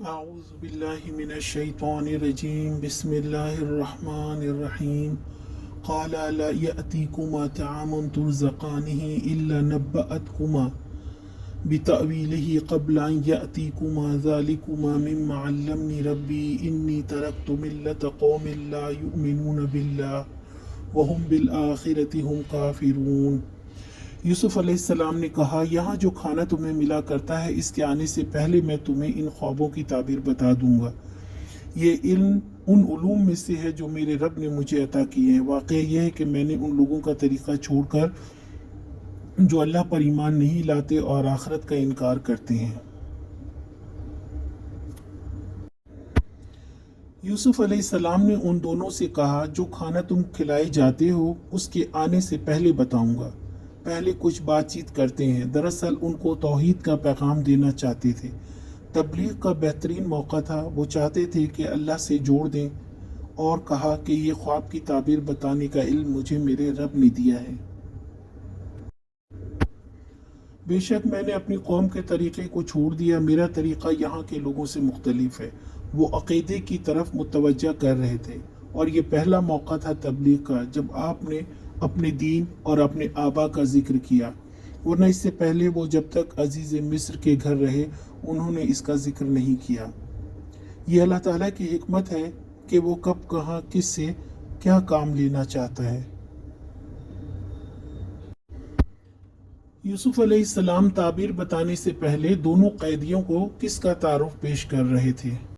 اعوذ باللہ من الشیطان الرجیم بسم اللہ الرحمن الرحیم قال لا يأتيكما طعام ترزقانه إلا نبأتكما بتأويله قبل أن يأتيكما ذلكما مما علمني ربي إني تركت ملة قوم لا يؤمنون بالله وهم بالآخرة هم كافرون۔ یوسف علیہ السلام نے کہا، یہاں جو کھانا تمہیں ملا کرتا ہے اس کے آنے سے پہلے میں تمہیں ان خوابوں کی تعبیر بتا دوں گا۔ یہ علم ان علوم میں سے ہے جو میرے رب نے مجھے عطا کیے ہیں۔ واقعہ یہ ہے کہ میں نے ان لوگوں کا طریقہ چھوڑ کر جو اللہ پر ایمان نہیں لاتے اور آخرت کا انکار کرتے ہیں۔ یوسف علیہ السلام نے ان دونوں سے کہا، جو کھانا تم کھلائے جاتے ہو اس کے آنے سے پہلے بتاؤں گا۔ پہلے کچھ بات چیت کرتے ہیں۔ دراصل ان کو توحید کا پیغام دینا چاہتے تھے۔ تبلیغ کا بہترین موقع تھا۔ وہ چاہتے تھے کہ اللہ سے جوڑ دیں، اور کہا کہ یہ خواب کی تعبیر بتانے کا علم مجھے میرے رب نے دیا ہے۔ بے شک میں نے اپنی قوم کے طریقے کو چھوڑ دیا۔ میرا طریقہ یہاں کے لوگوں سے مختلف ہے۔ وہ عقیدے کی طرف متوجہ کر رہے تھے، اور یہ پہلا موقع تھا تبلیغ کا جب آپ نے اپنے دین اور اپنے آبا کا ذکر کیا، ورنہ اس سے پہلے وہ جب تک عزیز مصر کے گھر رہے انہوں نے اس کا ذکر نہیں کیا۔ یہ اللہ تعالیٰ کی حکمت ہے کہ وہ کب کہاں کس سے کیا کام لینا چاہتا ہے۔ یوسف علیہ السلام تعبیر بتانے سے پہلے دونوں قیدیوں کو کس کا تعارف پیش کر رہے تھے؟